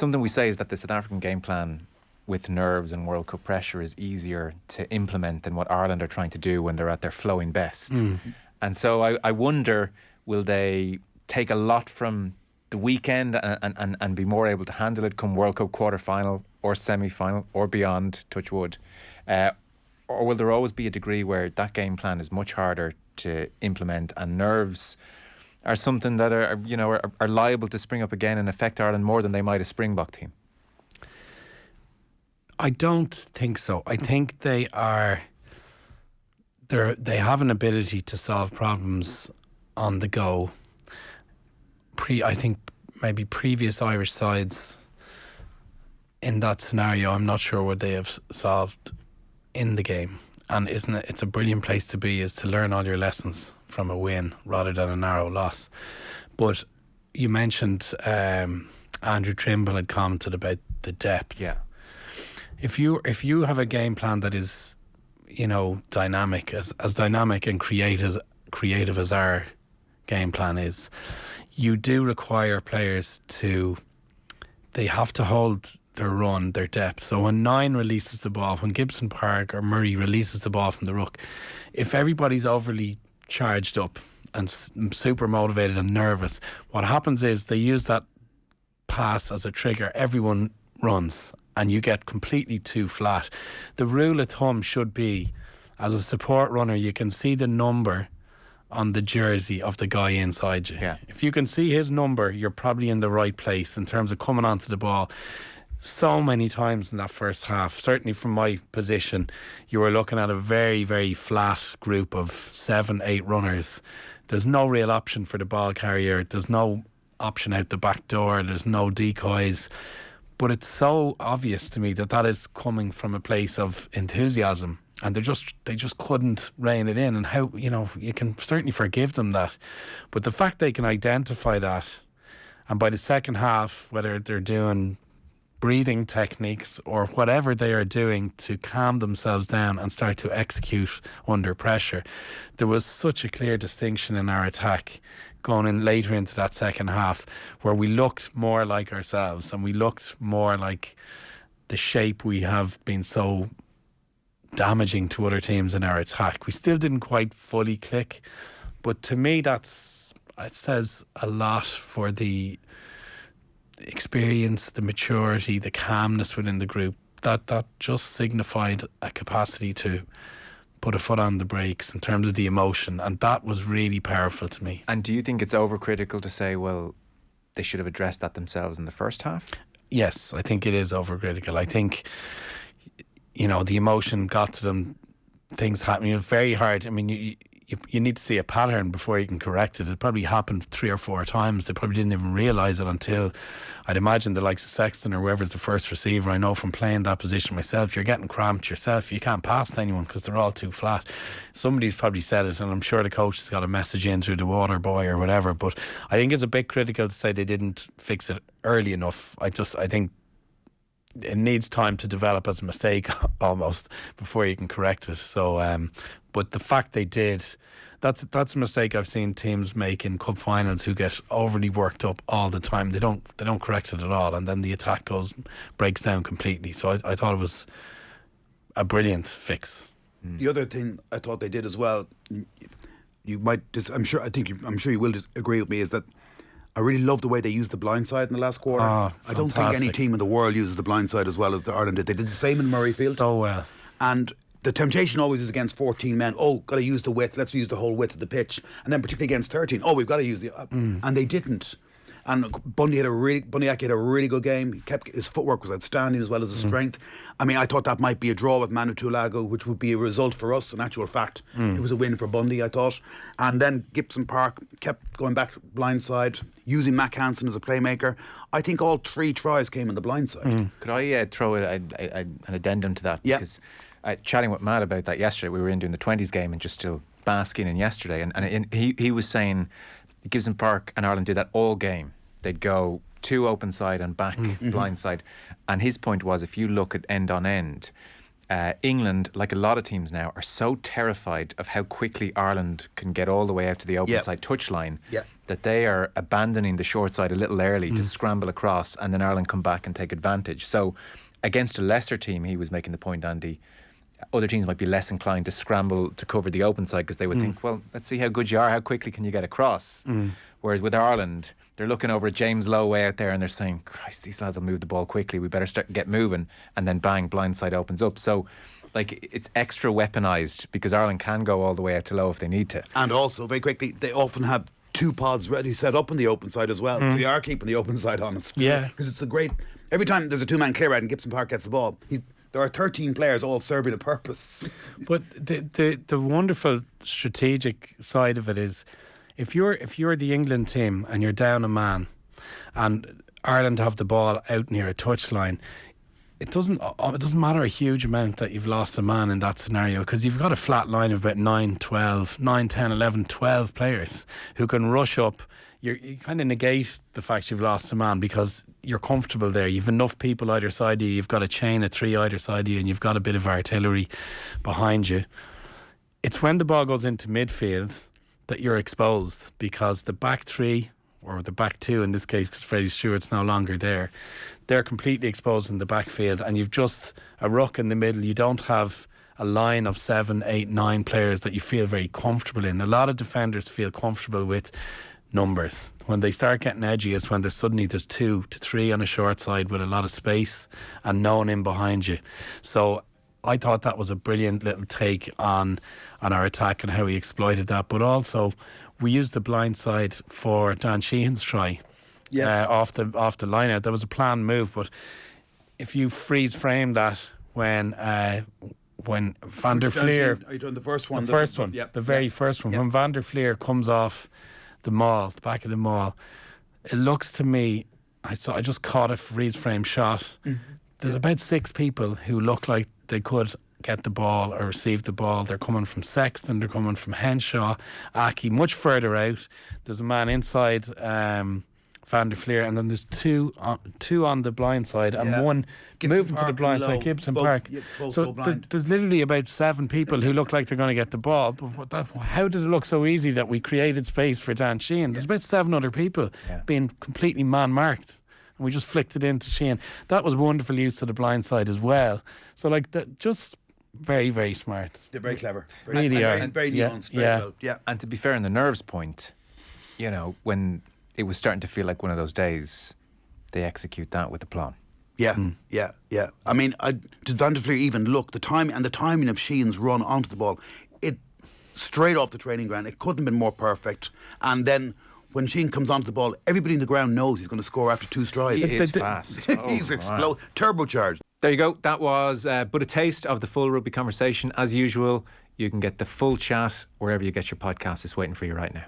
something we say is that the South African game plan with nerves and World Cup pressure is easier to implement than what Ireland are trying to do when they're at their flowing best. And so I wonder, will they take a lot from the weekend and be more able to handle it come World Cup quarter-final or semi-final or beyond, touch wood? Or will there always be a degree where that game plan is much harder to implement and nerves are something that are liable to spring up again and affect Ireland more than they might a Springbok team? I don't think so. I think they have an ability to solve problems on the go. I think maybe previous Irish sides in that scenario, I'm not sure what they have solved in the game. And isn't it? It's a brilliant place to be, is to learn all your lessons from a win rather than a narrow loss. But you mentioned Andrew Trimble had commented about the depth. Yeah. If you have a game plan that is, dynamic, as dynamic and creative as our game plan is, you do require players they have to hold their run, their depth. So when 9 releases the ball, when Gibson Park or Murray releases the ball from the ruck, if everybody's overly charged up and super motivated and nervous, what happens is they use that pass as a trigger. Everyone runs and you get completely too flat. The rule of thumb should be, as a support runner, you can see the number on the jersey of the guy inside you. Yeah. If you can see his number, you're probably in the right place in terms of coming onto the ball. So many times in that first half, certainly from my position, you were looking at a very, very flat group of 7-8 runners. There's no real option for the ball carrier. There's no option out the back door. There's no decoys. But it's so obvious to me that is coming from a place of enthusiasm, and they just couldn't rein it in. And how, you can certainly forgive them that, but the fact they can identify that, and by the second half, whether they're doing breathing techniques or whatever they are doing to calm themselves down and start to execute under pressure, there was such a clear distinction in our attack going in later into that second half, where we looked more like ourselves and we looked more like the shape we have been so damaging to other teams in our attack. We still didn't quite fully click, but to me it says a lot for the experience, the maturity, the calmness within the group, that just signified a capacity to put a foot on the brakes in terms of the emotion, and that was really powerful to me. And do you think it's overcritical to say, well, they should have addressed that themselves in the first half? Yes, I think it is overcritical. I think, the emotion got to them, things happening. It's very hard. I mean, you need to see a pattern before you can correct it. It probably happened 3 or 4 times. They probably didn't even realise it until, I'd imagine, the likes of Sexton or whoever's the first receiver. I know from playing that position myself, you're getting cramped yourself. You can't pass to anyone because they're all too flat. Somebody's probably said it, and I'm sure the coach has got a message in through the water boy or whatever. But I think it's a bit critical to say they didn't fix it early enough. I think it needs time to develop as a mistake almost before you can correct it. So, but the fact they did, that's a mistake I've seen teams make in cup finals, who get overly worked up all the time. They don't correct it at all, and then the attack breaks down completely. So I thought it was a brilliant fix. The other thing I thought they did as well, I'm sure you will agree with me, is that I really love the way they used the blind side in the last quarter. I don't think any team in the world uses the blind side as well as Ireland did. They did the same in Murrayfield. So well. And the temptation always is against 14 men. Oh, got to use the width. Let's use the whole width of the pitch. And then particularly against 13. Oh, we've got to use the... And they didn't. And Bundy had a really good game. His footwork was outstanding as well as his strength. I mean, I thought that might be a draw with Manu Tulago, which would be a result for us. In actual fact, it was a win for Bundy, I thought. And then Gibson Park kept going back blindside, using Mac Hansen as a playmaker. I think all 3 tries came in the blindside. Could I throw an addendum to that? Yeah. Because chatting with Matt about that yesterday, we were in doing the 20s game and just still basking in yesterday. And he was saying Gibson Park and Ireland did that all game. They'd go 2 open side and back blind side. And his point was, if you look at end on end, England, like a lot of teams now, are so terrified of how quickly Ireland can get all the way out to the open side touchline that they are abandoning the short side a little early to scramble across, and then Ireland come back and take advantage. So against a lesser team, he was making the point, Andy, other teams might be less inclined to scramble to cover the open side because they would think, well, let's see how good you are, how quickly can you get across. Whereas with Ireland, they're looking over at James Lowe way out there and they're saying, Christ, these lads will move the ball quickly, we better get moving, and then bang, blindside opens up. So like, it's extra weaponised because Ireland can go all the way out to low if they need to. And also, very quickly, they often have 2 pods ready set up on the open side as well. So you are keeping the open side honest. Yeah. Because it's a great... Every time there's a 2-man clear out and Gibson Park gets the ball, there are 13 players all serving a purpose. But the wonderful strategic side of it is, if you're the England team and you're down a man and Ireland have the ball out near a touchline, it doesn't matter a huge amount that you've lost a man in that scenario, because you've got a flat line of about 9, 10, 11, 12 players who can rush up. You kind of negate the fact you've lost a man because you're comfortable there. You've enough people either side of you. You've got a chain of 3 either side of you, and you've got a bit of artillery behind you. It's when the ball goes into midfield that you're exposed, because the back 3, or the back 2 in this case, because Freddie Stewart's no longer there, they're completely exposed in the backfield, and you've just a ruck in the middle. You don't have a line of 7, 8, 9 players that you feel very comfortable in. A lot of defenders feel comfortable with numbers. When they start getting edgy, it's when there's 2 to 3 on a short side with a lot of space and no one in behind you. So I thought that was a brilliant little take on our attack and how he exploited that. But also, we used the blind side for Dan Sheehan's try. Yes. Off the line out. There was a planned move, but if you freeze frame that when Van der Fleer... Are you doing the first one? The first one. The very first one. When Van der Fleer comes off the back of the maul, it looks to me, I just caught a freeze frame shot. There's about 6 people who look like they could get the ball or receive the ball. They're coming from Sexton, they're coming from Henshaw, Aki, much further out. There's a man inside Van der Fleer, and then there's two on the blind side and one Gibson moving Park to the blind low, side, Gibson both, Park. so there's literally about 7 people who look like they're going to get the ball. But how did it look so easy that we created space for Dan Sheehan? There's about 7 other people being completely man-marked, and we just flicked it into Sheehan. That was wonderful use to the blind side as well. So like that, just very, very smart. They're very clever. Really are. And very nuanced. Very well. Yeah. And to be fair, on the nerves point, when it was starting to feel like one of those days, they execute that with aplomb. Yeah. I mean, did Van der Fleer even look? The timing of Sheehan's run onto the ball, it straight off the training ground. It couldn't have been more perfect. And then when Sheehan comes onto the ball, everybody in the ground knows he's going to score after 2 strides. He is fast. He's turbocharged. There you go. That was but a taste of the full rugby conversation. As usual, you can get the full chat wherever you get your podcast. It's waiting for you right now.